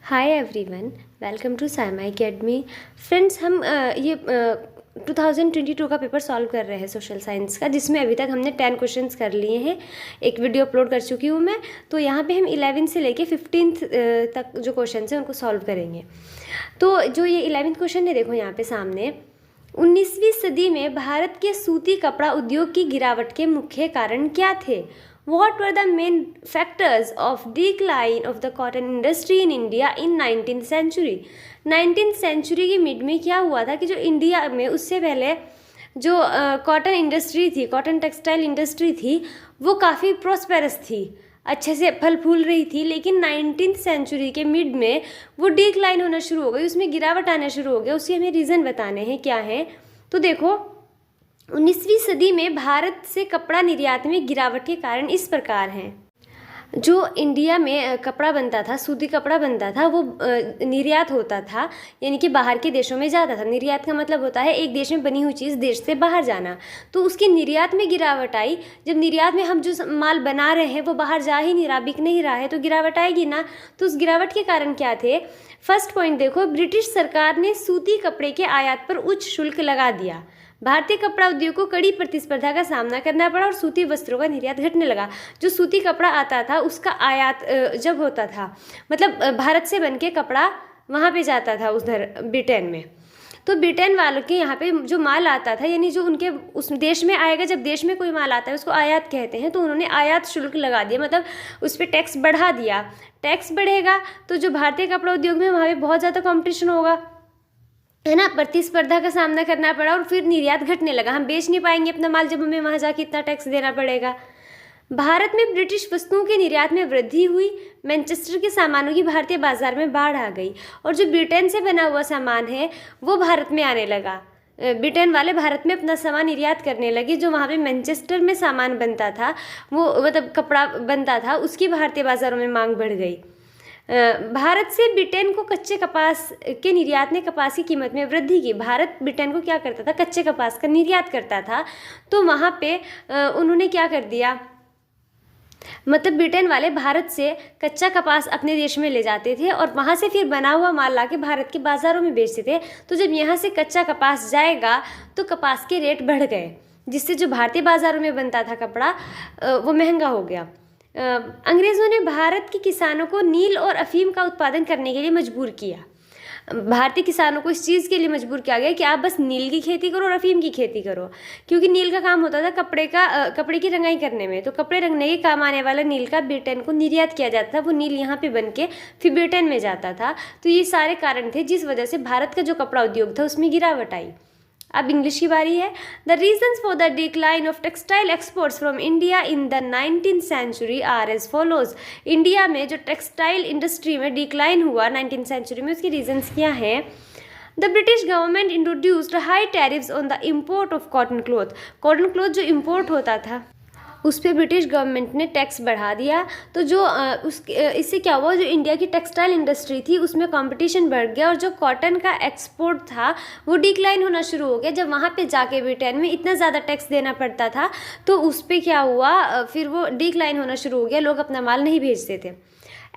Hi everyone, welcome to Saima academy. Friends, हम ये 2022 का पेपर सॉल्व कर रहे हैं सोशल साइंस का, जिसमें अभी तक हमने 10 क्वेश्चंस कर लिए हैं। एक वीडियो अपलोड कर चुकी हूँ मैं। तो यहाँ पे हम 11 से लेके 15th तक जो क्वेश्चंस हैं उनको सॉल्व करेंगे। तो जो ये 11th क्वेश्चन है, देखो यहाँ पे सामने, 19वीं सदी में भारत के सूती कपड़ा उद्योग की गिरावट के मुख्य कारण क्या थे? What were the main factors of decline of the cotton industry in India in 19th century? 19th century की मिड में क्या हुआ था कि जो इंडिया में उससे पहले जो कॉटन इंडस्ट्री थी, कॉटन टेक्सटाइल इंडस्ट्री थी, वो काफ़ी प्रॉस्पेरस थी, अच्छे से फल फूल रही थी। लेकिन 19th सेंचुरी के मिड में वो डिक्लाइन होना शुरू हो गई, उसमें गिरावट आना शुरू हो गया। उसके हमें रीज़न बताने हैं क्या है। तो देखो, 19वीं सदी में भारत से कपड़ा निर्यात में गिरावट के कारण इस प्रकार हैं। जो इंडिया में कपड़ा बनता था, सूती कपड़ा बनता था, वो निर्यात होता था, यानी कि बाहर के देशों में जाता था। निर्यात का मतलब होता है एक देश में बनी हुई चीज़ देश से बाहर जाना। तो उसकी निर्यात में गिरावट आई। जब निर्यात में हम जो माल बना रहे हैं वो बाहर जा ही नहीं रहा, बिक नहीं रहा है, तो गिरावट आएगी ना। तो उस गिरावट के कारण क्या थे? फर्स्ट पॉइंट देखो, ब्रिटिश सरकार ने सूती कपड़े के आयात पर उच्च शुल्क लगा दिया। भारतीय कपड़ा उद्योग को कड़ी प्रतिस्पर्धा का सामना करना पड़ा और सूती वस्त्रों का निर्यात घटने लगा। जो सूती कपड़ा आता था उसका आयात जब होता था, मतलब भारत से बनके कपड़ा वहाँ पे जाता था उधर ब्रिटेन में, तो ब्रिटेन वालों के यहाँ पे जो माल आता था, यानी जो उनके उस देश में आएगा, जब देश में कोई माल आता है उसको आयात कहते हैं, तो उन्होंने आयात शुल्क लगा दिया, मतलब उस पर टैक्स बढ़ा दिया। टैक्स बढ़ेगा तो जो भारतीय कपड़ा उद्योग में वहाँ पे बहुत ज़्यादा कॉम्पिटिशन होगा, है ना, प्रतिस्पर्धा का सामना करना पड़ा और फिर निर्यात घटने लगा। हम बेच नहीं पाएंगे अपना माल जब हमें वहाँ जाके इतना टैक्स देना पड़ेगा। भारत में ब्रिटिश वस्तुओं के निर्यात में वृद्धि हुई। मैनचेस्टर के सामानों की भारतीय बाजार में बाढ़ आ गई और जो ब्रिटेन से बना हुआ सामान है वो भारत में आने लगा। ब्रिटेन वाले भारत में अपना सामान निर्यात करने लगे। जो वहाँ पे मैनचेस्टर में सामान बनता था, वो मतलब कपड़ा बनता था, उसकी भारतीय बाज़ारों में मांग बढ़ गई। भारत से ब्रिटेन को कच्चे कपास के निर्यात ने कपास की कीमत में वृद्धि की। भारत ब्रिटेन को क्या करता था? कच्चे कपास का निर्यात करता था। तो वहाँ पे उन्होंने क्या कर दिया, मतलब ब्रिटेन वाले भारत से कच्चा कपास अपने देश में ले जाते थे और वहाँ से फिर बना हुआ माल ला के भारत के बाज़ारों में बेचते थे। तो जब यहाँ से कच्चा कपास जाएगा तो कपास के रेट बढ़ गए, जिससे जो भारतीय बाज़ारों में बनता था कपड़ा वो महंगा हो गया। अंग्रेज़ों ने भारत के किसानों को नील और अफीम का उत्पादन करने के लिए मजबूर किया। भारतीय किसानों को इस चीज़ के लिए मजबूर किया गया कि आप बस नील की खेती करो और अफीम की खेती करो, क्योंकि नील का काम होता था कपड़े की रंगाई करने में। तो कपड़े रंगने के काम आने वाला नील का ब्रिटेन को निर्यात किया जाता था। वो नील यहाँ पे बन के फिर ब्रिटेन में जाता था। तो ये सारे कारण थे जिस वजह से भारत का जो कपड़ा उद्योग था उसमें गिरावट आई। अब इंग्लिश की बारी है। The reasons for the decline of textile exports from India in the 19th century are as follows. India में जो टेक्सटाइल इंडस्ट्री में डिक्लाइन हुआ 19th सेंचुरी में, उसकी रीजन्स क्या हैं? The British government introduced high tariffs on the import of cotton cloth. Cotton cloth जो import होता था उस पर ब्रिटिश गवर्नमेंट ने टैक्स बढ़ा दिया। तो जो इससे क्या हुआ, जो इंडिया की टेक्सटाइल इंडस्ट्री थी उसमें कंपटीशन बढ़ गया और जो कॉटन का एक्सपोर्ट था वो डिक्लाइन होना शुरू हो गया। जब वहाँ पे जाके ब्रिटेन में इतना ज़्यादा टैक्स देना पड़ता था तो उस पर क्या हुआ, फिर वो डिक्लाइन होना शुरू हो गया, लोग अपना माल नहीं भेजते थे।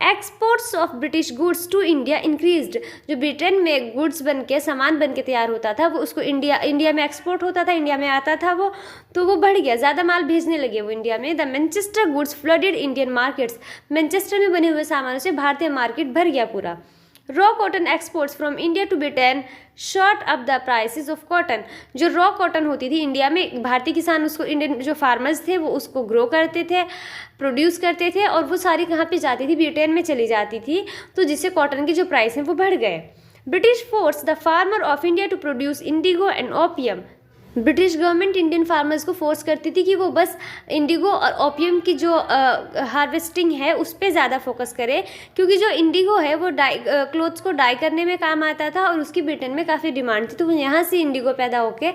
Exports of British goods to India increased. जो ब्रिटेन में गुड्स बन के सामान बन के तैयार होता था वो उसको इंडिया में एक्सपोर्ट होता था, इंडिया में आता था वो, तो वो बढ़ गया, ज़्यादा माल भेजने लगे वो इंडिया में। The Manchester goods flooded Indian markets. Manchester में बने हुए सामानों से भारतीय मार्केट भर गया पूरा। Raw cotton exports from India to Britain shot up the prices of cotton. जो रॉ कॉटन होती थी इंडिया में, भारतीय किसान उसको, इंडियन जो फार्मर्स थे वो उसको ग्रो करते थे, प्रोड्यूस करते थे और वो सारी कहाँ पे जाती थी? ब्रिटेन में चली जाती थी। तो जिससे कॉटन के जो प्राइस हैं वो बढ़ गए। British force the farmer of India to produce indigo and opium. British government Indian farmers को फोर्स करती थी कि वो बस इंडिगो और ओपियम की जो हार्वेस्टिंग है उस पर ज़्यादा फोकस करे, क्योंकि जो इंडिगो है वो क्लोथ्स को डाई करने में काम आता था और उसकी ब्रिटेन में काफ़ी डिमांड थी। तो वो यहाँ से इंडिगो पैदा होके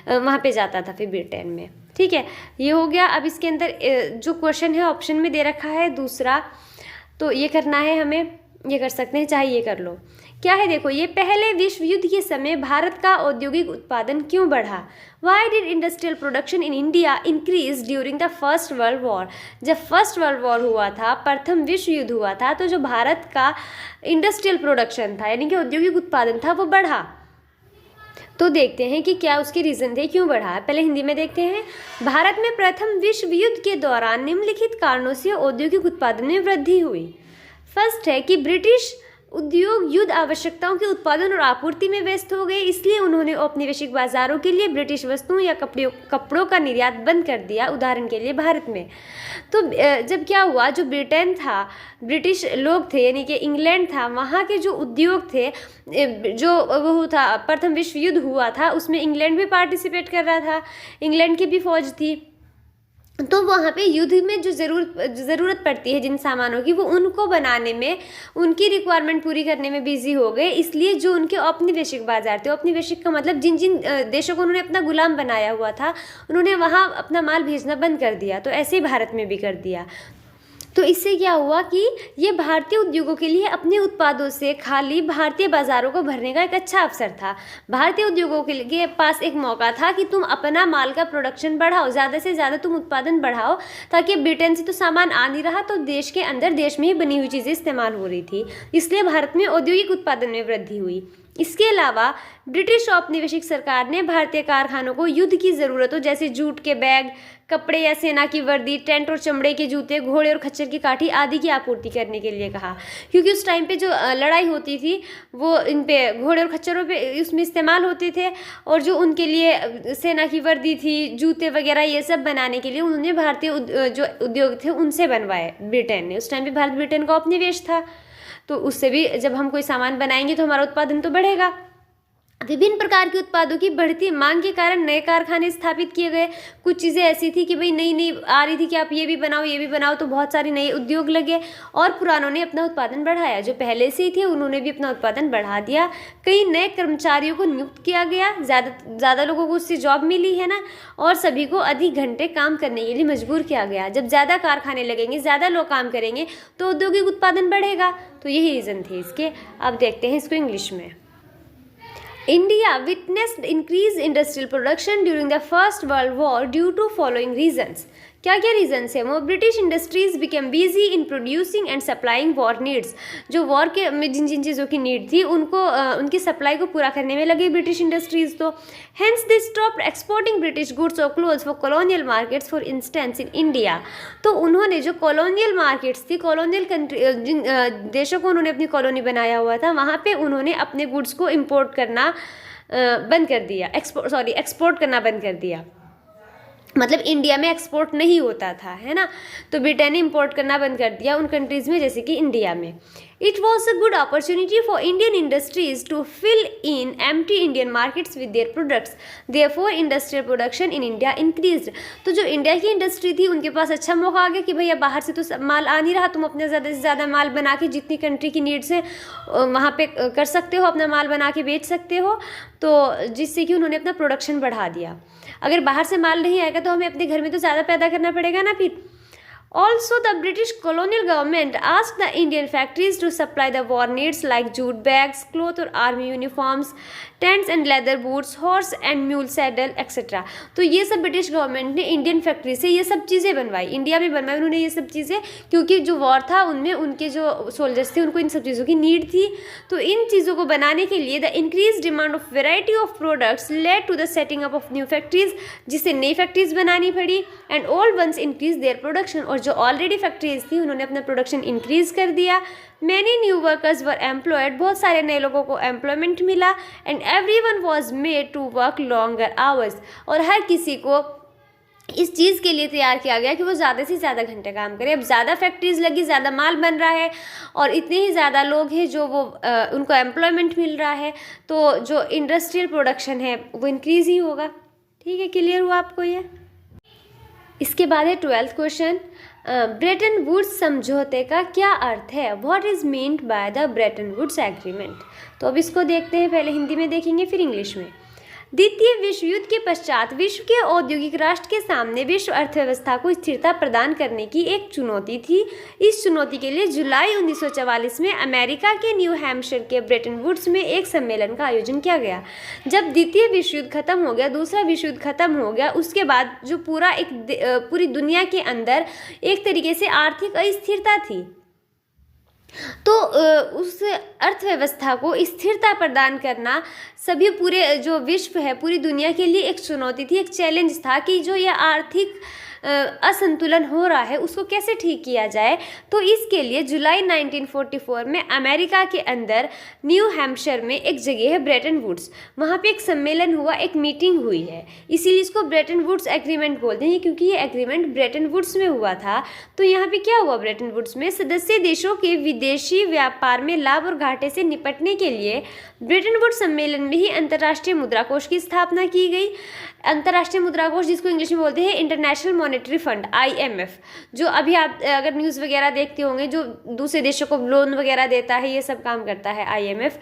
वहाँ पे जाता था फिर ब्रिटेन में। ठीक है, ये हो गया। अब इसके अंदर जो क्वेश्चन है ऑप्शन में दे रखा है दूसरा, तो ये करना है हमें, ये कर सकते हैं, चाहे ये कर लो क्या है देखो, ये पहले विश्व युद्ध के समय भारत का औद्योगिक उत्पादन क्यों बढ़ा? Why did industrial production in India increase during the first world war? जब फर्स्ट वर्ल्ड वॉर हुआ था, प्रथम विश्व युद्ध हुआ था, तो जो भारत का इंडस्ट्रियल प्रोडक्शन था यानी कि औद्योगिक उत्पादन था वो बढ़ा। तो देखते हैं कि क्या उसके रीज़न थे, क्यों बढ़ा। पहले हिंदी में देखते हैं। भारत में प्रथम विश्व युद्ध के दौरान निम्नलिखित कारणों से औद्योगिक उत्पादन में वृद्धि हुई। फर्स्ट है कि ब्रिटिश उद्योग युद्ध आवश्यकताओं के उत्पादन और आपूर्ति में व्यस्त हो गए, इसलिए उन्होंने औपनिवेशिक बाजारों के लिए ब्रिटिश वस्तुओं या कपड़ों का निर्यात बंद कर दिया। उदाहरण के लिए भारत में तो जब क्या हुआ, जो ब्रिटेन था, ब्रिटिश लोग थे यानी कि इंग्लैंड था, वहाँ के जो उद्योग थे, जो वो था प्रथम विश्व युद्ध हुआ था उसमें इंग्लैंड भी पार्टिसिपेट कर रहा था, इंग्लैंड की भी फौज थी। तो वहाँ पे युद्ध में जो ज़रूरत पड़ती है जिन सामानों की, वो उनको बनाने में, उनकी रिक्वायरमेंट पूरी करने में बिजी हो गए। इसलिए जो उनके औपनिवेशिक बाजार थे, औपनिवेशिक का मतलब जिन जिन देशों को उन्होंने अपना गुलाम बनाया हुआ था, उन्होंने वहाँ अपना माल भेजना बंद कर दिया। तो ऐसे ही भारत में भी कर दिया। तो इससे क्या हुआ कि ये भारतीय उद्योगों के लिए अपने उत्पादों से खाली भारतीय बाज़ारों को भरने का एक अच्छा अवसर था। भारतीय उद्योगों के लिए पास एक मौका था कि तुम अपना माल का प्रोडक्शन बढ़ाओ, ज़्यादा से ज़्यादा तुम उत्पादन बढ़ाओ, ताकि ब्रिटेन से तो सामान आ नहीं रहा, तो देश के अंदर देश में ही बनी हुई चीज़ें इस्तेमाल हो रही थी। इसलिए भारत में औद्योगिक उत्पादन में वृद्धि हुई। इसके अलावा ब्रिटिश औपनिवेशिक सरकार ने भारतीय कारखानों को युद्ध की ज़रूरतों जैसे जूट के बैग, कपड़े या सेना की वर्दी, टेंट और चमड़े के जूते, घोड़े और खच्चर की काठी आदि की आपूर्ति करने के लिए कहा, क्योंकि उस टाइम पे जो लड़ाई होती थी वो इन पे घोड़े और खच्चरों पे उसमें इस्तेमाल होते थे। और जो उनके लिए सेना की वर्दी थी, जूते वगैरह, ये सब बनाने के लिए उन्होंने भारतीय जो उद्योग थे उनसे बनवाए ब्रिटेन ने। उस टाइम पर भारत ब्रिटेन का उपनिवेश था, तो उससे भी जब हम कोई सामान बनाएंगे तो हमारा उत्पादन तो बढ़ेगा। विभिन्न प्रकार के उत्पादों की बढ़ती मांग के कारण नए कारखाने स्थापित किए गए। कुछ चीज़ें ऐसी थी कि भाई नई नई आ रही थी कि आप ये भी बनाओ, तो बहुत सारे नए उद्योग लगे और पुरानों ने अपना उत्पादन बढ़ाया। जो पहले से ही थे उन्होंने भी अपना उत्पादन बढ़ा दिया। कई नए कर्मचारियों को नियुक्त किया गया, ज़्यादा लोगों को उससे जॉब मिली है ना, और सभी को अधिक घंटे काम करने के लिए मजबूर किया गया। जब ज़्यादा कारखाने लगेंगे, ज़्यादा लोग काम करेंगे, तो औद्योगिक उत्पादन बढ़ेगा। तो यही रीज़न थे इसके। अब देखते हैं इसको इंग्लिश में। India witnessed increased industrial production during the First World War due to following reasons. क्या क्या रीजन्स है वो? British industries became busy in producing and supplying war needs. जो वॉर के में जिन जिन चीज़ों की नीड थी उनको उनकी सप्लाई को पूरा करने में लगे ब्रिटिश इंडस्ट्रीज। तो hence they stopped exporting British goods और clothes for colonial markets for instance in India. तो उन्होंने जो कॉलोनियल मार्केट्स थी, कॉलोनियल कंट्री, जिन देशों को उन्होंने अपनी कॉलोनी बनाया हुआ था, वहाँ पे उन्होंने अपने गुड्स को इम्पोर्ट करना बंद कर दिया, एक्सपोर्ट करना बंद कर दिया। मतलब इंडिया में एक्सपोर्ट नहीं होता था, है ना। तो ब्रिटेन ने इम्पोर्ट करना बंद कर दिया उन कंट्रीज़ में, जैसे कि इंडिया में। It was a good opportunity for Indian industries to fill in empty Indian markets with their products, therefore industrial production in India increased. तो जो इंडिया की इंडस्ट्री थी उनके पास अच्छा मौका आ गया कि भैया बाहर से तो माल आ नहीं रहा, तुम अपने ज़्यादा से ज़्यादा माल बना के जितनी कंट्री की नीड्स है वहाँ पे कर सकते हो, अपना माल बना के बेच सकते हो। तो जिससे कि उन्होंने अपना प्रोडक्शन बढ़ा दिया। अगर बाहर से माल नहीं आएगा तो हमें अपने घर में तो ज़्यादा पैदा करना पड़ेगा ना फिर। Also, the British colonial government asked the Indian factories to supply the war needs like jute bags, cloth or army uniforms, tents and leather boots, horse and mule saddle, etc. तो ये सब ब्रिटिश गवर्नमेंट ने Indian factory से ये सब चीज़ें बनवाई, India में बनवाई उन्होंने ये सब चीज़ें, क्योंकि जो वॉर था उनमें उनके जो सोल्जर्स थे उनको इन सब चीज़ों की नीड थी। तो इन चीज़ों को बनाने के लिए the increase demand of variety of products led to the setting up of new factories, जिससे नई फैक्ट्रीज बनानी पड़ी। And old ones increase their production, और जो ऑलरेडी फैक्ट्रीज थी उन्होंने अपना प्रोडक्शन इंक्रीज कर दिया। Many new workers were employed, बहुत सारे नए लोगों को एम्प्लॉयमेंट मिला। And everyone was made to work longer hours, और हर किसी को इस चीज़ के लिए तैयार किया गया कि वो ज़्यादा से ज़्यादा घंटे काम करें। अब ज़्यादा फैक्ट्रीज लगी, ज़्यादा माल बन रहा है और इतने ही ज़्यादा लोग हैं जो वो उनको एम्प्लॉयमेंट मिल रहा है, तो जो इंडस्ट्रियल प्रोडक्शन है वो इंक्रीज़ ही होगा। ठीक है, क्लियर हुआ आपको ये? इसके बाद है 12th क्वेश्चन। ब्रेटन वुड्स समझौते का क्या अर्थ है? What is meant by the Bretton Woods agreement? तो अब इसको देखते हैं, पहले हिंदी में देखेंगे फिर इंग्लिश में। द्वितीय विश्व युद्ध के पश्चात विश्व के औद्योगिक राष्ट्र के सामने विश्व अर्थव्यवस्था को स्थिरता प्रदान करने की एक चुनौती थी। इस चुनौती के लिए जुलाई 1944 में अमेरिका के न्यू हैम्पशायर के ब्रेटन वुड्स में एक सम्मेलन का आयोजन किया गया। जब द्वितीय विश्व युद्ध खत्म हो गया, दूसरा विश्व युद्ध खत्म हो गया, उसके बाद जो पूरी दुनिया के अंदर एक तरीके से आर्थिक अस्थिरता थी, तो उस अर्थव्यवस्था को स्थिरता प्रदान करना सभी पूरे जो विश्व है, पूरी दुनिया के लिए एक चुनौती थी, एक चैलेंज था कि जो यह आर्थिक असंतुलन हो रहा है उसको कैसे ठीक किया जाए। तो इसके लिए जुलाई 1944 में अमेरिका के अंदर न्यू हैम्पशायर में एक जगह है ब्रेटन वुड्स, वहाँ पे एक सम्मेलन हुआ, एक मीटिंग हुई है, इसीलिए इसको ब्रेटन वुड्स एग्रीमेंट बोलते हैं, क्योंकि ये एग्रीमेंट ब्रेटन वुड्स में हुआ था। तो यहाँ पे क्या हुआ, ब्रेटन वुड्स में सदस्य देशों के विदेशी व्यापार में लाभ और घाटे से निपटने के लिए ब्रेटन वुड्स सम्मेलन में ही अंतर्राष्ट्रीय मुद्रा कोष की स्थापना की गई। अंतर्राष्ट्रीय मुद्रा कोष, जिसको इंग्लिश में बोलते हैं इंटरनेशनल मॉनेटरी फंड, IMF, जो अभी आप अगर न्यूज़ वगैरह देखते होंगे, जो दूसरे देशों को लोन वगैरह देता है, ये सब काम करता है IMF।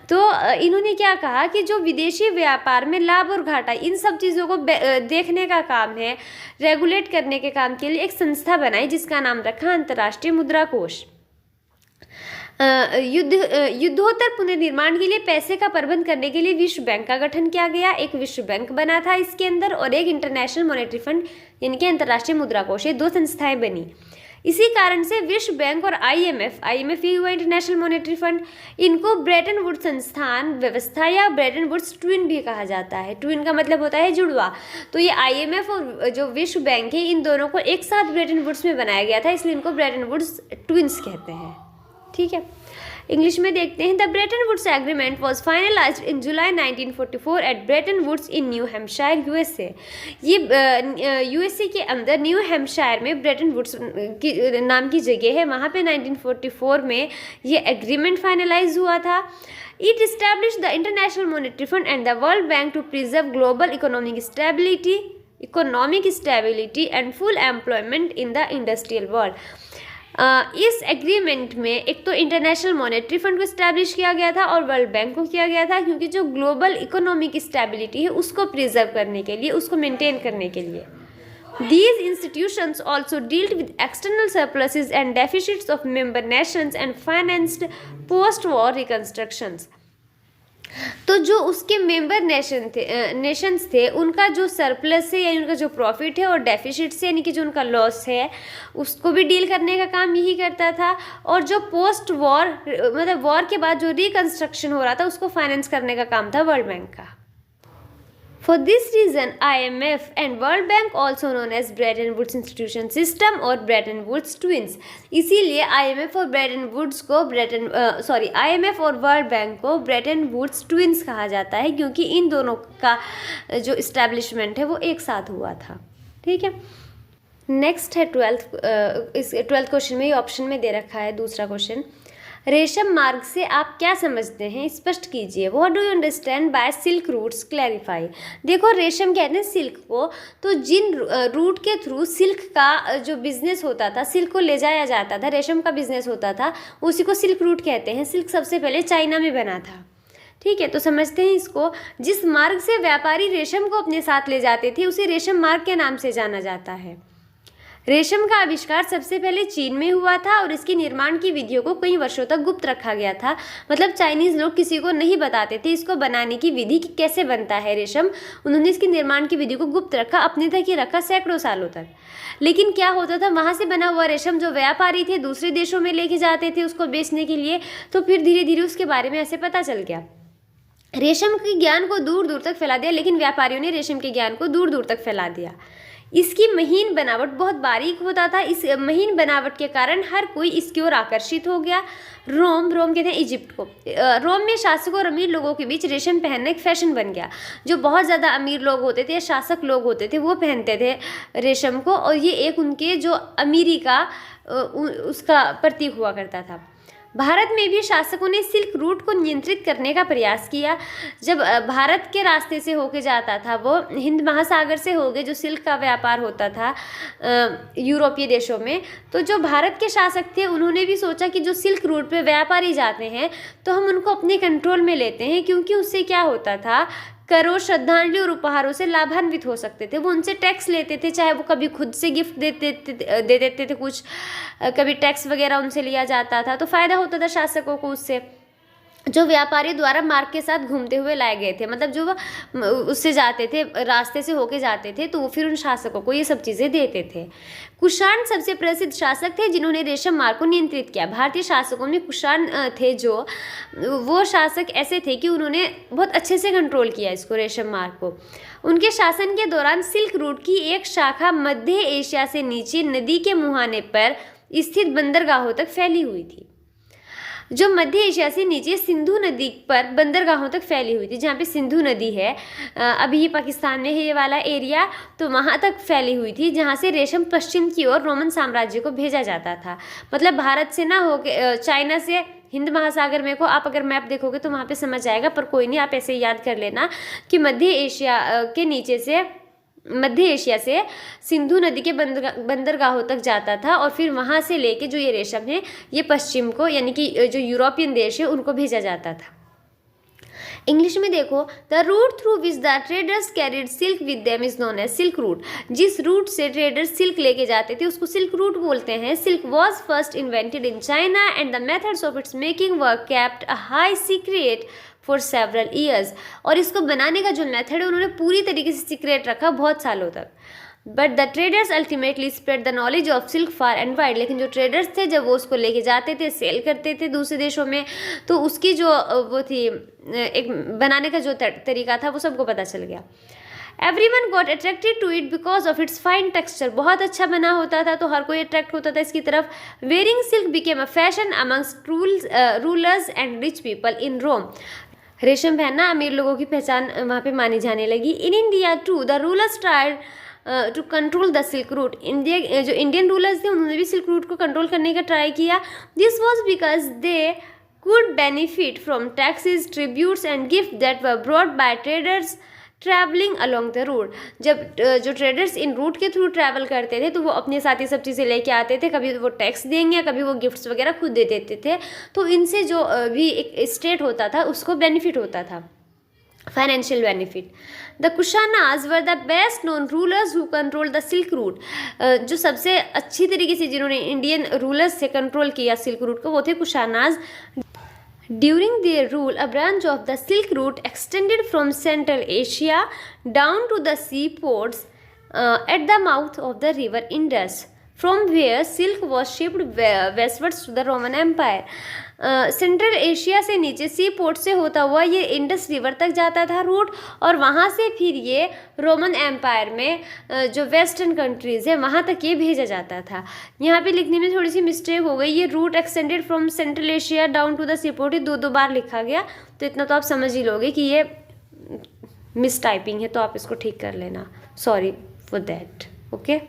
तो इन्होंने क्या कहा कि जो विदेशी व्यापार में लाभ और घाटा, इन सब चीज़ों को देखने का काम है, रेगुलेट करने के काम के लिए एक संस्था बनाई जिसका नाम रखा अंतर्राष्ट्रीय मुद्रा कोष। युद्धोत्तर पुनर्निर्माण के लिए पैसे का प्रबंध करने के लिए विश्व बैंक का गठन किया गया। एक विश्व बैंक बना था इसके अंदर, और एक इंटरनेशनल मॉनेटरी फंड यानी कि अंतर्राष्ट्रीय मुद्रा कोष, ये दो संस्थाएं बनी। इसी कारण से विश्व बैंक और IMF ही हुआ इंटरनेशनल मॉनेटरी फंड, इनको ब्रेटन वुड्स संस्थान व्यवस्था या ब्रेटन वुड्स ट्विन भी कहा जाता है। ट्विन का मतलब होता है जुड़वा। तो ये IMF और जो विश्व बैंक है, इन दोनों को एक साथ ब्रेटन वुड्स में बनाया गया था, इसलिए इनको ब्रेटन वुड्स ट्विन्स कहते हैं। ठीक है, इंग्लिश में देखते हैं। The Bretton Woods agreement was finalised in July 1944 at Bretton Woods in New Hampshire, USA। ये USA के अंदर न्यू हैम्पशायर में ब्रेटन वुड्स की नाम की जगह है, वहाँ पे 1944 में ये एग्रीमेंट फाइनलाइज हुआ था। It established the International Monetary Fund and the World Bank to preserve global economic stability and full employment in the industrial world। इस एग्रीमेंट में एक तो इंटरनेशनल मॉनेटरी फंड को इस्टेब्लिश किया गया था और वर्ल्ड बैंक को किया गया था, क्योंकि जो ग्लोबल इकोनॉमिक स्टेबिलिटी है उसको प्रिजर्व करने के लिए, उसको मेंटेन करने के लिए। These institutions also dealt with external surpluses and deficits of member nations and financed post-war reconstructions। तो जो उसके मेंबर नेशंस थे उनका जो सरप्लस है यानी उनका जो प्रॉफिट है, और डेफिसिट से यानी कि जो उनका लॉस है, उसको भी डील करने का काम यही करता था। और जो पोस्ट वॉर मतलब वॉर के बाद जो रिकंस्ट्रक्शन हो रहा था उसको फाइनेंस करने का काम था वर्ल्ड बैंक का। For this reason, IMF and World Bank, also known as Bretton Woods Institution System और Bretton Woods Twins, इसीलिए IMF और Bretton Woods को IMF और World Bank को Bretton Woods Twins कहा जाता है, क्योंकि इन दोनों का जो इस्टेब्लिशमेंट है वो एक साथ हुआ था। ठीक है, नेक्स्ट है 12th क्वेश्चन में, ये ऑप्शन में दे रखा है दूसरा क्वेश्चन। रेशम मार्ग से आप क्या समझते हैं, स्पष्ट कीजिए। What do you understand by silk routes, clarify. देखो, रेशम कहते हैं सिल्क को, तो जिन रूट के थ्रू सिल्क का जो बिजनेस होता था, सिल्क को ले जाया जाता था, रेशम का बिजनेस होता था, उसी को सिल्क रूट कहते हैं। सिल्क सबसे पहले चाइना में बना था। ठीक है, तो समझते हैं इसको। जिस मार्ग से व्यापारी रेशम को अपने साथ ले जाते थे उसे रेशम मार्ग के नाम से जाना जाता है। रेशम का आविष्कार सबसे पहले चीन में हुआ था और इसकी निर्माण की विधियों को कई वर्षों तक गुप्त रखा गया था। मतलब चाइनीज़ लोग किसी को नहीं बताते थे इसको बनाने की विधि कि कैसे बनता है रेशम। उन्होंने इसकी निर्माण की विधि को गुप्त रखा, अपने तक ही रखा सैकड़ों सालों तक। लेकिन क्या होता था, वहाँ से बना हुआ रेशम जो व्यापारी थे दूसरे देशों में लेके जाते थे उसको बेचने के लिए, तो फिर धीरे धीरे उसके बारे में ऐसे पता चल गया। रेशम के ज्ञान को दूर दूर तक फैला दिया, लेकिन व्यापारियों ने रेशम के ज्ञान को दूर दूर तक फैला दिया। इसकी महीन बनावट बहुत बारीक होता था। इस महीन बनावट के कारण हर कोई इसकी ओर आकर्षित हो गया। रोम कहते हैं इजिप्ट को। रोम में शासकों और अमीर लोगों के बीच रेशम पहनना एक फैशन बन गया। जो बहुत ज़्यादा अमीर लोग होते थे या शासक लोग होते थे वो पहनते थे रेशम को, और ये एक उनके जो अमीरी का उसका प्रतीक हुआ करता था। भारत में भी शासकों ने सिल्क रूट को नियंत्रित करने का प्रयास किया। जब भारत के रास्ते से होके जाता था, वो हिंद महासागर से होके जो सिल्क का व्यापार होता था यूरोपीय देशों में, तो जो भारत के शासक थे उन्होंने भी सोचा कि जो सिल्क रूट पे व्यापारी जाते हैं तो हम उनको अपने कंट्रोल में लेते हैं, क्योंकि उससे क्या होता था, करों, श्रद्धांजलि और उपहारों से लाभान्वित हो सकते थे। वो उनसे टैक्स लेते थे, चाहे वो कभी खुद से गिफ्ट दे देते थे कुछ, कभी टैक्स वगैरह उनसे लिया जाता था, तो फ़ायदा होता था शासकों को उससे। जो व्यापारी द्वारा मार्ग के साथ घूमते हुए लाए गए थे, मतलब जो वो उससे जाते थे, रास्ते से होके जाते थे, तो वो फिर उन शासकों को ये सब चीज़ें देते थे। कुषाण सबसे प्रसिद्ध शासक थे जिन्होंने रेशम मार्ग को नियंत्रित किया। भारतीय शासकों में कुषाण थे, जो वो शासक ऐसे थे कि उन्होंने बहुत अच्छे से कंट्रोल किया इसको, रेशम मार्ग को। उनके शासन के दौरान सिल्क रूट की एक शाखा मध्य एशिया से नीचे नदी के मुहाने पर स्थित बंदरगाहों तक फैली हुई थी। जो मध्य एशिया से नीचे सिंधु नदी पर बंदरगाहों तक फैली हुई थी, जहाँ पे सिंधु नदी है, अभी ये पाकिस्तान में है ये वाला एरिया, तो वहाँ तक फैली हुई थी, जहाँ से रेशम पश्चिम की ओर रोमन साम्राज्य को भेजा जाता था। मतलब भारत से ना होके चाइना से हिंद महासागर में को आप अगर मैप देखोगे तो वहाँ पे समझ आएगा, पर कोई नहीं, आप ऐसे याद कर लेना कि मध्य एशिया के नीचे से, मध्य एशिया से सिंधु नदी के बंदरगाहों तक जाता था, और फिर वहाँ से लेके जो ये रेशम है ये पश्चिम को, यानी कि जो यूरोपियन देश है उनको भेजा जाता था। इंग्लिश में देखो, the route through which the traders carried silk with them is known as silk route. जिस रूट से ट्रेडर्स सिल्क लेके जाते थे उसको सिल्क रूट बोलते हैं। Silk was first invented in China and the methods of its making were kept a high secret for several years. और इसको बनाने का जो मेथड है उन्होंने पूरी तरीके से सीक्रेट रखा बहुत सालों तक। But the traders ultimately spread the knowledge of silk far and wide. लेकिन जो ट्रेडर्स थे जब वो उसको लेके जाते थे, सेल करते थे दूसरे देशों में, तो उसकी जो वो थी एक बनाने का जो तरीका था वो सबको पता चल गया। Everyone got attracted to it because of its fine texture। बहुत अच्छा बना होता था तो हर कोई अट्रैक्ट होता था इसकी तरफ। Wearing silk became a fashion amongst rulers and rich people in Rome। रेशम पहनना अमीर लोगों की पहचान वहाँ पे मानी जाने लगी। In India too the rulers tried to control the silk route. India जो इंडियन रूलर्स थे उन्होंने भी सिल्क रूट को कंट्रोल करने का ट्राई किया। This was because they could benefit from taxes, tributes and gifts that were brought by traders travelling along the road. जब जो ट्रेडर्स इन रूट के थ्रू ट्रैवल करते थे तो वो अपने साथ ही सब चीज़ें लेके आते थे, कभी वो टैक्स देंगे, कभी वो गिफ्ट्स वगैरह खुद दे देते थे, तो इनसे जो भी एक स्टेट होता था उसको बेनिफिट होता था, financial benefit. The Kushanas were the best known rulers who control the silk root. जो सबसे अच्छी तरीके से जिन्होंने इंडियन रूलर्स से कंट्रोल किया सिल्क रूट को वो थे Kushanas. During their rule, a branch of the Silk Route extended from Central Asia down to the seaports at the mouth of the river Indus, from where silk was shipped westwards to the Roman Empire। Central Asia से नीचे सी port से होता हुआ ये Indus river तक जाता था root, और वहाँ से फिर ये रोमन एम्पायर में जो वेस्टर्न कंट्रीज़ है वहाँ तक ये भेजा जाता था। यहाँ पे लिखने में थोड़ी सी मिस्टेक हो गई, ये route extended from Central Asia down to the sea port, ये दो बार लिखा गया, तो इतना तो आप समझ ही लोगे कि ये मिस टाइपिंग है, तो आप इसको ठीक कर लेना, sorry for that. Okay,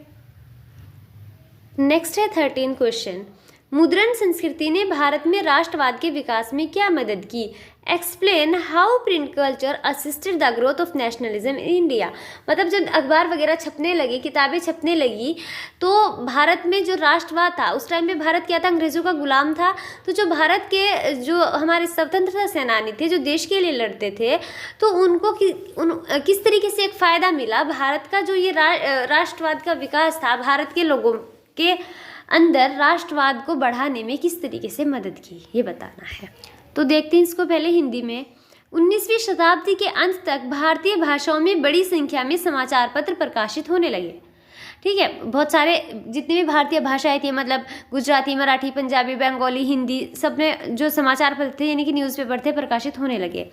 next है 13 क्वेश्चन। मुद्रण संस्कृति ने भारत में राष्ट्रवाद के विकास में क्या मदद की? Explain how print culture assisted the growth of nationalism in India. मतलब जब अखबार वगैरह छपने लगी, किताबें छपने लगी, तो भारत में जो राष्ट्रवाद था, उस टाइम पे भारत क्या था, अंग्रेज़ों का गुलाम था, तो जो भारत के जो हमारे स्वतंत्रता सेनानी थे जो देश के लिए लड़ते थे, तो उनको किस तरीके से एक फ़ायदा मिला, भारत का जो ये राष्ट्रवाद का विकास था, भारत के लोगों के अंदर राष्ट्रवाद को बढ़ाने में किस तरीके से मदद की, ये बताना है। तो देखते हैं इसको पहले हिंदी में। 19वीं शताब्दी के अंत तक भारतीय भाषाओं में बड़ी संख्या में समाचार पत्र प्रकाशित होने लगे। ठीक है, बहुत सारे जितनी भी भारतीय भाषाएं थी, मतलब गुजराती, मराठी, पंजाबी, बंगाली, हिंदी, सब में जो समाचार पत्र थे यानी कि न्यूज़पेपर थे प्रकाशित होने लगे।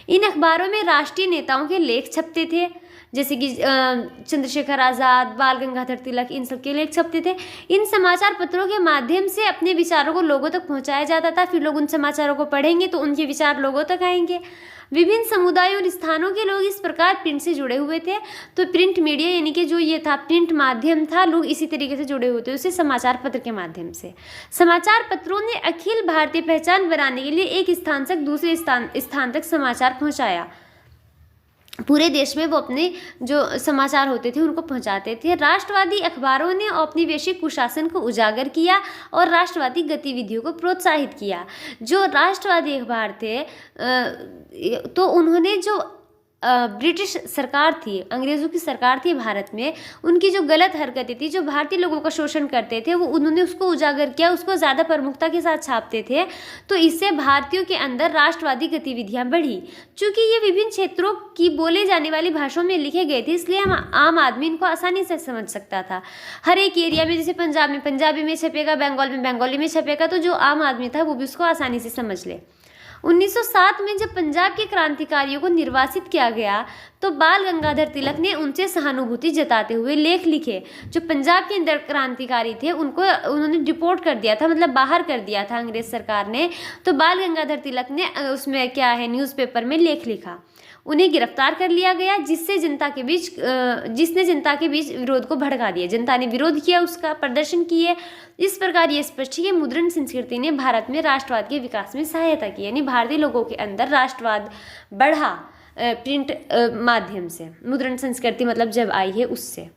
इन अखबारों में राष्ट्रीय नेताओं के लेख छपते थे, जैसे कि चंद्रशेखर आज़ाद, बाल गंगाधर तिलक, इन सब के लेख छपते थे। इन समाचार पत्रों के माध्यम से अपने विचारों को लोगों तक पहुंचाया जाता था, फिर लोग उन समाचारों को पढ़ेंगे तो उनके विचार लोगों तक आएंगे। विभिन्न समुदायों और स्थानों के लोग इस प्रकार प्रिंट से जुड़े हुए थे। तो प्रिंट मीडिया यानी कि जो ये था प्रिंट माध्यम था, लोग इसी तरीके से जुड़े हुए थे उससे समाचार पत्र के माध्यम से। समाचार पत्रों ने अखिल भारतीय पहचान बनाने के लिए एक स्थान से दूसरे स्थान तक समाचार पहुँचाया। पूरे देश में वो अपने जो समाचार होते थे उनको पहुंचाते थे। राष्ट्रवादी अखबारों ने औपनिवेशिक कुशासन को उजागर किया और राष्ट्रवादी गतिविधियों को प्रोत्साहित किया। जो राष्ट्रवादी अखबार थे तो उन्होंने जो ब्रिटिश सरकार थी, अंग्रेज़ों की सरकार थी भारत में, उनकी जो गलत हरकतें थी, जो भारतीय लोगों का शोषण करते थे, वो उन्होंने उसको उजागर किया, उसको ज़्यादा प्रमुखता के साथ छापते थे। तो इससे भारतीयों के अंदर राष्ट्रवादी गतिविधियाँ बढ़ी। चूँकि ये विभिन्न क्षेत्रों की बोले जाने वाली भाषाओं में लिखे गए थे, इसलिए हम आम आदमी इनको आसानी से समझ सकता था। हर एक एरिया में, जैसे पंजाब में पंजाबी में छपेगा, बंगाल में बंगाली में छपेगा, तो जो आम आदमी था वो भी उसको आसानी से समझ ले। 1907 में जब पंजाब के क्रांतिकारियों को निर्वासित किया गया, तो बाल गंगाधर तिलक ने उनसे सहानुभूति जताते हुए लेख लिखे। जो पंजाब के अंदर क्रांतिकारी थे, उनको उन्होंने डिपोर्ट कर दिया था, मतलब बाहर कर दिया था अंग्रेज सरकार ने। तो बाल गंगाधर तिलक ने उसमें क्या है, न्यूज़पेपर में लेख लिखा। उन्हें गिरफ्तार कर लिया गया, जिसने जनता के बीच विरोध को भड़का दिया। जनता ने विरोध किया, उसका प्रदर्शन किए। इस प्रकार ये स्पष्ट है कि मुद्रण संस्कृति ने भारत में राष्ट्रवाद के विकास में सहायता की, यानी भारतीय लोगों के अंदर राष्ट्रवाद बढ़ा प्रिंट माध्यम से। मुद्रण संस्कृति मतलब जब आई है उससे।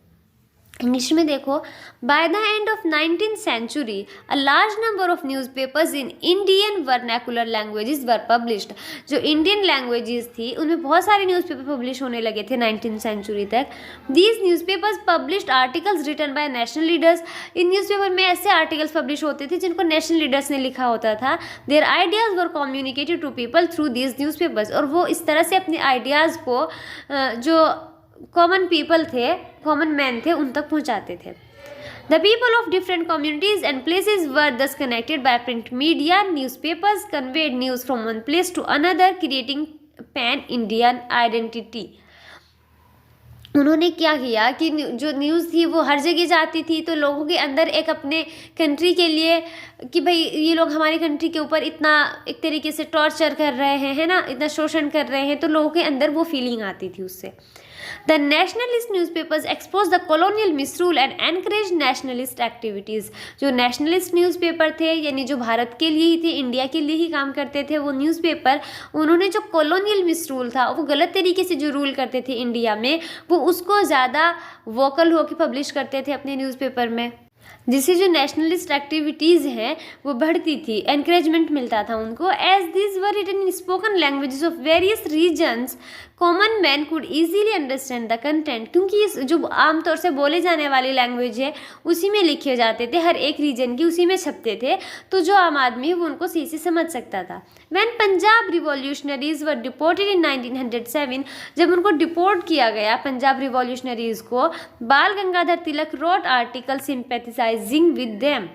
इंग्लिश में देखो, by the end of 19th century a large number of newspapers in Indian vernacular languages were published। जो इंडियन लैंग्वेजेस थी उनमें बहुत सारे न्यूज़पेपर पब्लिश होने लगे थे 19th century तक। These newspapers published articles written by national leaders। In newspaper में ऐसे आर्टिकल्स पब्लिश होते थे जिनको नेशनल लीडर्स ने लिखा होता था। Their ideas were communicated to people through these newspapers। और वो इस तरह से अपने आइडियाज़ को जो कॉमन पीपल थे, कॉमन मैन थे, उन तक पहुंचाते थे। The people of different communities and places were thus connected by print media। Newspapers conveyed news from one place to another, creating pan-Indian identity। उन्होंने क्या किया कि जो न्यूज़ थी वो हर जगह जाती थी, तो लोगों के अंदर एक अपने कंट्री के लिए कि भाई ये लोग हमारी कंट्री के ऊपर इतना एक तरीके से टॉर्चर कर रहे हैं, है ना, इतना शोषण कर रहे हैं, तो लोगों के अंदर वो फीलिंग आती थी उससे। The nationalist newspapers exposed the colonial misrule and encouraged nationalist activities। जो nationalist newspaper थे, यानी जो भारत के लिए ही थे, इंडिया के लिए ही काम करते थे, वो न्यूज़पेपर, उन्होंने जो colonial misrule था, वो गलत तरीके से जो रूल करते थे इंडिया में, वो उसको ज़्यादा वोकल होकर पब्लिश करते थे अपने न्यूज़पेपर में, जिससे जो नेशनलिस्ट एक्टिविटीज़ हैं वो बढ़ती थी, एनकरेजमेंट मिलता था उनको। As this were written in spoken languages of various regions, common man could easily understand the content. क्योंकि ये जो आमतौर से बोले जाने वाली लैंग्वेज है उसी में लिखे जाते थे, हर एक रीजन की उसी में छपते थे, तो जो आम आदमी है वो उनको सही से समझ सकता था। When Punjab revolutionaries were deported in 1907, जब उनको डिपोर्ट किया गया पंजाब रिवॉल्यूशनरीज को, बाल Gangadhar Tilak road article सिंपैथेसाइजिंग with them.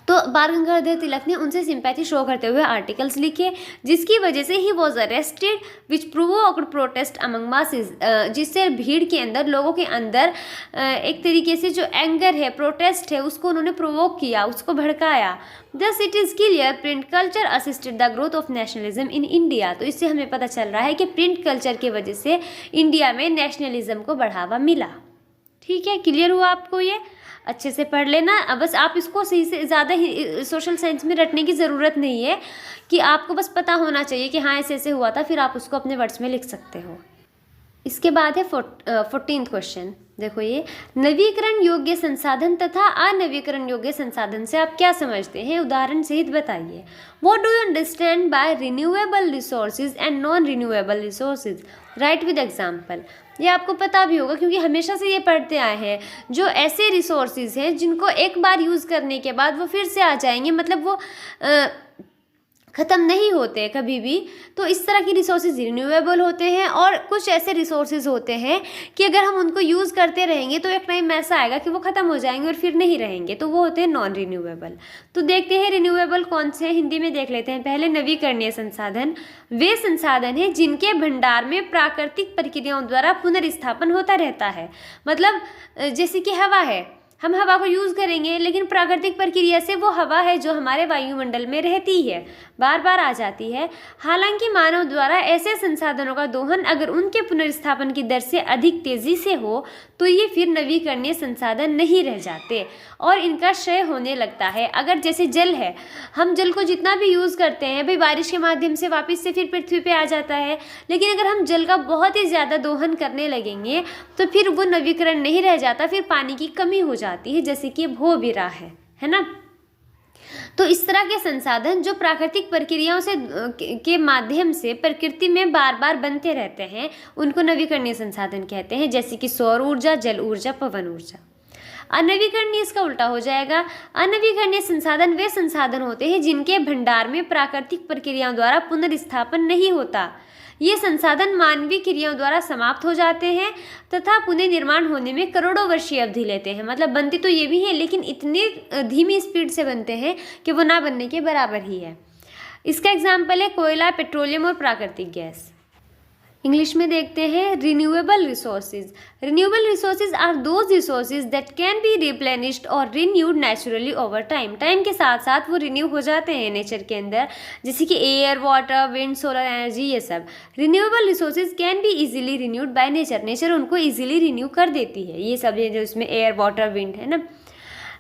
तो बाल गंगाधर तिलक ने उनसे सिंपैथी शो करते हुए आर्टिकल्स लिखे, जिसकी वजह से he was arrested which provoked protest among masses. जिससे भीड़ के अंदर, लोगों के अंदर एक तरीके से जो एंगर है, प्रोटेस्ट है, उसको उन्होंने प्रोवोक किया, उसको भड़काया। Thus it is clear print culture assisted the growth of nationalism in India. तो इससे हमें पता चल रहा है कि प्रिंट कल्चर की वजह से इंडिया में नेशनलिज्म को बढ़ावा मिला। ठीक है, क्लियर हुआ आपको? ये अच्छे से पढ़ लेना। अब बस आप इसको सही से, ज़्यादा ही सोशल साइंस में रटने की ज़रूरत नहीं है, कि आपको बस पता होना चाहिए कि हाँ ऐसे ऐसे हुआ था, फिर आप उसको अपने वर्ड्स में लिख सकते हो। इसके बाद है 14th क्वेश्चन। देखो, ये नवीकरण योग्य संसाधन तथा अनवीकरण योग्य संसाधन से आप क्या समझते हैं, उदाहरण सहित बताइए। What do you understand bye renewable resources and non renewable resources, right with example. ये आपको पता भी होगा क्योंकि हमेशा से ये पढ़ते आए हैं। जो ऐसे रिसोर्सेज हैं जिनको एक बार यूज़ करने के बाद वो फिर से आ जाएंगे, मतलब वो ख़त्म नहीं होते कभी भी, तो इस तरह की रिसोर्सेज रिन्यूएबल होते हैं। और कुछ ऐसे रिसोर्सेज होते हैं कि अगर हम उनको यूज़ करते रहेंगे तो एक टाइम ऐसा आएगा कि वो ख़त्म हो जाएंगे और फिर नहीं रहेंगे, तो वो होते हैं नॉन रिन्यूएबल। तो देखते हैं रिन्यूएबल कौन से हैं, हिंदी में देख लेते हैं पहले। नवीकरणीय संसाधन वे संसाधन हैं जिनके भंडार में प्राकृतिक प्रक्रियाओं द्वारा पुनर्स्थापन होता रहता है। मतलब जैसे कि हवा है, हम हवा को यूज़ करेंगे, लेकिन प्राकृतिक प्रक्रिया से वो हवा है जो हमारे वायुमंडल में रहती है, बार बार आ जाती है। हालांकि मानव द्वारा ऐसे संसाधनों का दोहन अगर उनके पुनर्स्थापन की दर से अधिक तेज़ी से हो तो ये फिर नवीकरणीय संसाधन नहीं रह जाते और इनका क्षय होने लगता है। अगर जैसे जल है, हम जल को जितना भी यूज़ करते हैं, भाई बारिश के माध्यम से वापस से फिर पृथ्वी पे आ जाता है, लेकिन अगर हम जल का बहुत ही ज़्यादा दोहन करने लगेंगे तो फिर वो नवीकरण नहीं रह जाता, फिर पानी की कमी हो जाती है, जैसे कि हो भी रहा है ना। तो इस तरह के संसाधन जो प्राकृतिक प्रक्रियाओं से के माध्यम से प्रकृति में बार बार बनते रहते हैं उनको नवीकरणीय संसाधन कहते हैं, जैसे कि सौर ऊर्जा, जल ऊर्जा, पवन ऊर्जा। अनवीकरणीय इसका उल्टा हो जाएगा। अनवीकरणीय संसाधन वे संसाधन होते हैं जिनके भंडार में प्राकृतिक प्रक्रियाओं द्वारा पुनर्स्थापन नहीं होता। ये संसाधन मानवीय क्रियाओं द्वारा समाप्त हो जाते हैं तथा पुनः निर्माण होने में करोड़ों वर्षीय अवधि लेते हैं। मतलब बनते तो ये भी हैं लेकिन इतनी धीमी स्पीड से बनते हैं कि वो ना बनने के बराबर ही है। इसका एग्जाम्पल है कोयला, पेट्रोलियम और प्राकृतिक गैस। इंग्लिश में देखते हैं renewable resources. Renewable resources are those resources that can be replenished और renewed naturally over time. Time के साथ साथ वो रिन्यू हो जाते हैं नेचर के अंदर, जैसे कि air, water, wind, solar energy, ये सब। Renewable resources can be easily renewed by nature. Nature उनको इजीली रिन्यू कर देती है। ये सब जो इसमें एयर, वाटर, विंड है ना।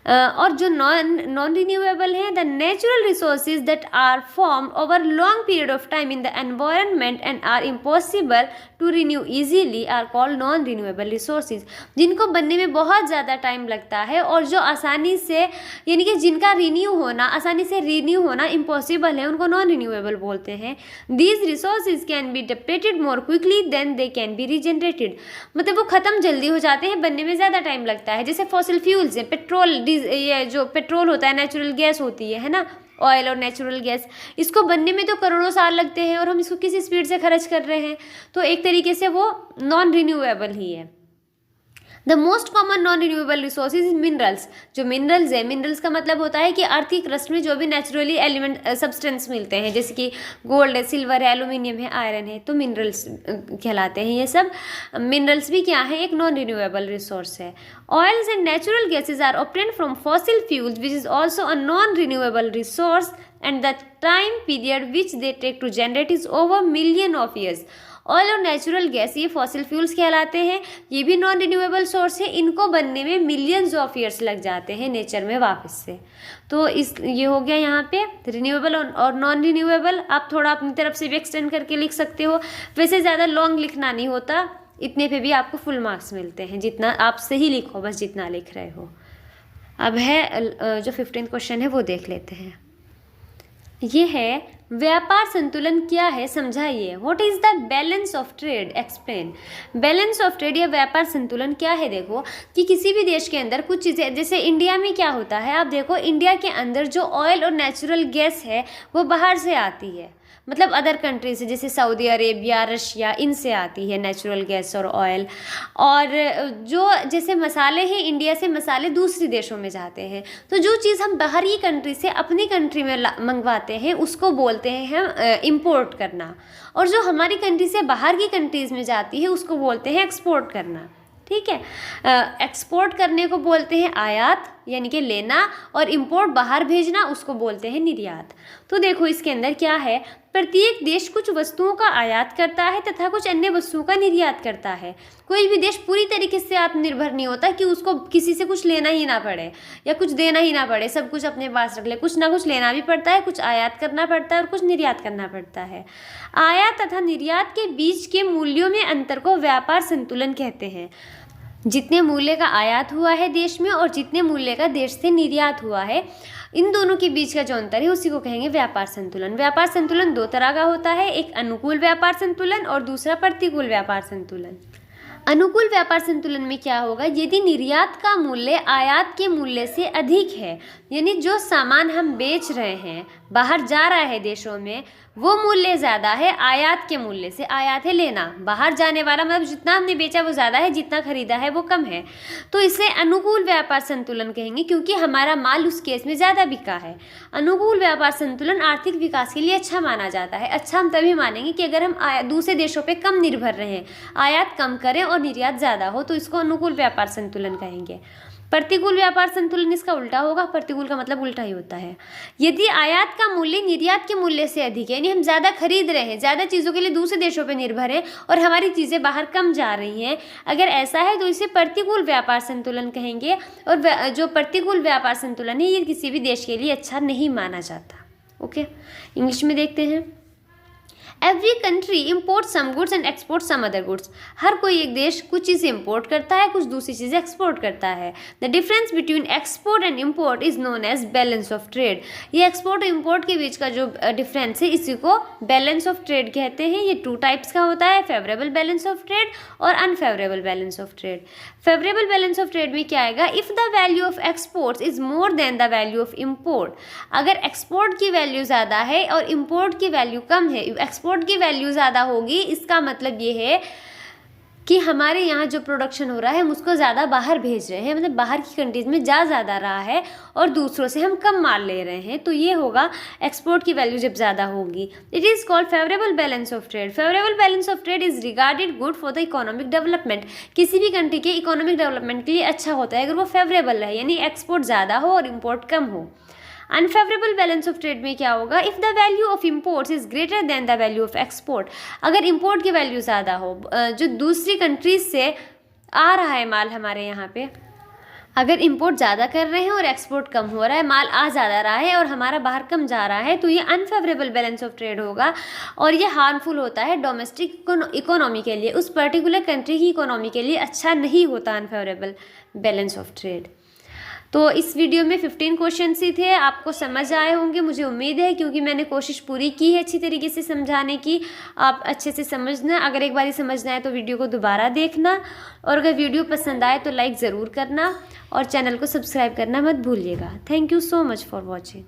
और जो नॉन रिन्यूएबल है, the natural resources that are form over long period of time in the environment and are impossible to renew easily are called non renewable resources. जिनको बनने में बहुत ज़्यादा टाइम लगता है और जो आसानी से, यानी कि जिनका आसानी से रिन्यू होना इम्पॉसिबल है, उनको नॉन रिन्यूएबल बोलते हैं। These resources can be depleted more quickly than they can be regenerated. मतलब वो ख़त्म जल्दी हो जाते हैं, बनने में ज़्यादा टाइम लगता है। जैसे फॉसिल फ्यूल्स है, पेट्रोल, ये जो पेट्रोल होता है, नेचुरल गैस होती है ना, ऑयल और नेचुरल गैस, इसको बनने में तो करोड़ों साल लगते हैं और हम इसको किसी स्पीड से खर्च कर रहे हैं, तो एक तरीके से वो नॉन रिन्यूएबल ही है। The most common noun renewable resources is minerals. जो मिनरल्स है, मिनरल्स का मतलब होता है कि अर्थ की क्रस्ट में जो भी नेचुरली एलिमेंट सब्सटेंस मिलते हैं, जैसे कि गोल्ड है, सिल्वर है, एल्यूमिनियम है, आयरन है, तो मिनरल्स कहलाते हैं ये सब। मिनरल्स भी क्या है, एक नॉन रिन्यूएबल रिसोर्स है। Oils and natural gases are obtained from fossil fuels which is also a non renewable resource and the time period which they take to generate is over million of years. Oil और natural gas ये fossil fuels कहलाते हैं, ये भी non renewable source है। इनको बनने में मिलियंस ऑफ ईयर्स लग जाते हैं नेचर में वापस से। तो ये हो गया यहाँ पे रिन्यूएबल और नॉन रिन्यूएबल। आप थोड़ा अपनी तरफ से भी एक्सटेंड करके लिख सकते हो, वैसे ज़्यादा लॉन्ग लिखना नहीं होता, इतने पे भी आपको फुल मार्क्स मिलते हैं। जितना आप सही लिखो, बस जितना लिख रहे हो। अब है जो 15th क्वेश्चन है वो देख लेते हैं। ये है व्यापार संतुलन क्या है, समझाइए। What is the balance of trade, explain. Balance of trade या व्यापार संतुलन क्या है? देखो कि किसी भी देश के अंदर कुछ चीज़ें, जैसे इंडिया में क्या होता है, आप देखो इंडिया के अंदर जो ऑयल और नेचुरल गैस है वो बाहर से आती है, मतलब अदर कंट्री से, जैसे सऊदी अरेबिया, रशिया, इनसे आती है नेचुरल गैस और ऑयल। और जो जैसे मसाले हैं, इंडिया से मसाले दूसरे देशों में जाते हैं। तो जो चीज़ हम बाहरी कंट्री से अपनी कंट्री में मंगवाते हैं उसको बोलते हैं हम इम्पोर्ट करना, और जो हमारी कंट्री से बाहर की कंट्रीज़ में जाती है उसको बोलते हैं एक्सपोर्ट करना। ठीक है, एक्सपोर्ट करने को बोलते हैं आयात, यानी कि लेना, और इंपोर्ट बाहर भेजना उसको बोलते हैं निर्यात। तो देखो इसके अंदर क्या है, प्रत्येक देश कुछ वस्तुओं का आयात करता है तथा कुछ अन्य वस्तुओं का निर्यात करता है। कोई भी देश पूरी तरीके से आत्मनिर्भर नहीं होता कि उसको किसी से कुछ लेना ही ना पड़े या कुछ देना ही ना पड़े, सब कुछ अपने पास रख ले। कुछ ना कुछ लेना भी पड़ता है, कुछ आयात करना पड़ता है और कुछ निर्यात करना पड़ता है। आयात तथा निर्यात के बीच के मूल्यों में अंतर को व्यापार संतुलन कहते हैं। जितने मूल्य का आयात हुआ है देश में और जितने मूल्य का देश से निर्यात हुआ है, इन दोनों के बीच का जो अंतर है उसी को कहेंगे व्यापार संतुलन। व्यापार संतुलन दो तरह का होता है, एक अनुकूल व्यापार संतुलन और दूसरा प्रतिकूल व्यापार संतुलन। अनुकूल व्यापार संतुलन में क्या होगा, यदि निर्यात का मूल्य आयात के मूल्य से अधिक है, यानी जो सामान हम बेच रहे हैं बाहर जा रहा है देशों में, वो मूल्य ज़्यादा है आयात के मूल्य से। आयात है लेना, बाहर जाने वाला, मतलब जितना हमने बेचा वो ज़्यादा है, जितना खरीदा है वो कम है, तो इसे अनुकूल व्यापार संतुलन कहेंगे, क्योंकि हमारा माल उस केस में ज़्यादा बिका है। अनुकूल व्यापार संतुलन आर्थिक विकास के लिए अच्छा माना जाता है। अच्छा हम तभी मानेंगे कि अगर हम दूसरे देशों पर कम निर्भर रहें, आयात कम करें और निर्यात ज़्यादा हो, तो इसको अनुकूल व्यापार संतुलन कहेंगे। प्रतिकूल व्यापार संतुलन इसका उल्टा होगा, प्रतिकूल का मतलब उल्टा ही होता है। यदि आयात का मूल्य निर्यात के मूल्य से अधिक है, यानी हम ज़्यादा खरीद रहे हैं, ज़्यादा चीज़ों के लिए दूसरे देशों पर निर्भर हैं और हमारी चीज़ें बाहर कम जा रही हैं, अगर ऐसा है तो इसे प्रतिकूल व्यापार संतुलन कहेंगे। और जो प्रतिकूल व्यापार संतुलन है ये किसी भी देश के लिए अच्छा नहीं माना जाता। ओके, इंग्लिश में देखते हैं। Every country import some goods and export some other goods. हर कोई एक देश कुछ चीज़ें इम्पोर्ट करता है, कुछ दूसरी चीज़ें एक्सपोर्ट करता है। The difference between export and import is known as balance of trade. ये एक्सपोर्ट और इम्पोर्ट के बीच का जो डिफरेंस है इसी को बैलेंस ऑफ ट्रेड कहते हैं। ये 2 टाइप्स का होता है, फेवरेबल बैलेंस ऑफ ट्रेड और unfavourable balance of trade. Favourable balance of trade में क्या आएगा, if the value of exports is more than the value of import. अगर एक्सपोर्ट की वैल्यू ज़्यादा है और इम्पोर्ट की वैल्यू कम है, एक्सपोर्ट की वैल्यू ज़्यादा होगी, इसका मतलब ये है कि हमारे यहाँ जो प्रोडक्शन हो रहा है हम उसको ज़्यादा बाहर भेज रहे हैं, मतलब बाहर की कंट्रीज़ में जा ज़्यादा रहा है और दूसरों से हम कम माल ले रहे हैं, तो ये होगा एक्सपोर्ट की वैल्यू जब ज़्यादा होगी। It is called favourable balance of trade. Favourable balance of trade is regarded good for the economic development. किसी भी कंट्री के इकोनॉमिक डेवलपमेंट के लिए अच्छा होता है अगर वो फेवरेबल है, यानी एक्सपोर्ट ज़्यादा हो और इम्पोर्ट कम हो। अनफेवरेबल बैलेंस ऑफ ट्रेड में क्या होगा, if the value of imports is greater than the value of export. अगर इम्पोर्ट की वैल्यू ज़्यादा हो, जो दूसरी कंट्रीज से आ रहा है माल हमारे यहाँ पे, अगर इम्पोर्ट ज़्यादा कर रहे हैं और एक्सपोर्ट कम हो रहा है, माल आ ज़्यादा रहा है और हमारा बाहर कम जा रहा है, तो ये अनफेवरेबल बैलेंस ऑफ ट्रेड होगा और ये हार्मफुल होता है डोमेस्टिक इकोनॉमी के लिए। उस पर्टिकुलर कंट्री की इकोनॉमी के लिए अच्छा नहीं होता अनफेवरेबल बैलेंस ऑफ ट्रेड। तो इस वीडियो में 15 क्वेश्चंस ही थे, आपको समझ आए होंगे मुझे उम्मीद है, क्योंकि मैंने कोशिश पूरी की है अच्छी तरीके से समझाने की। आप अच्छे से समझना, अगर एक बार समझना है तो वीडियो को दोबारा देखना, और अगर वीडियो पसंद आए तो लाइक ज़रूर करना और चैनल को सब्सक्राइब करना मत भूलिएगा। Thank you so much for watching.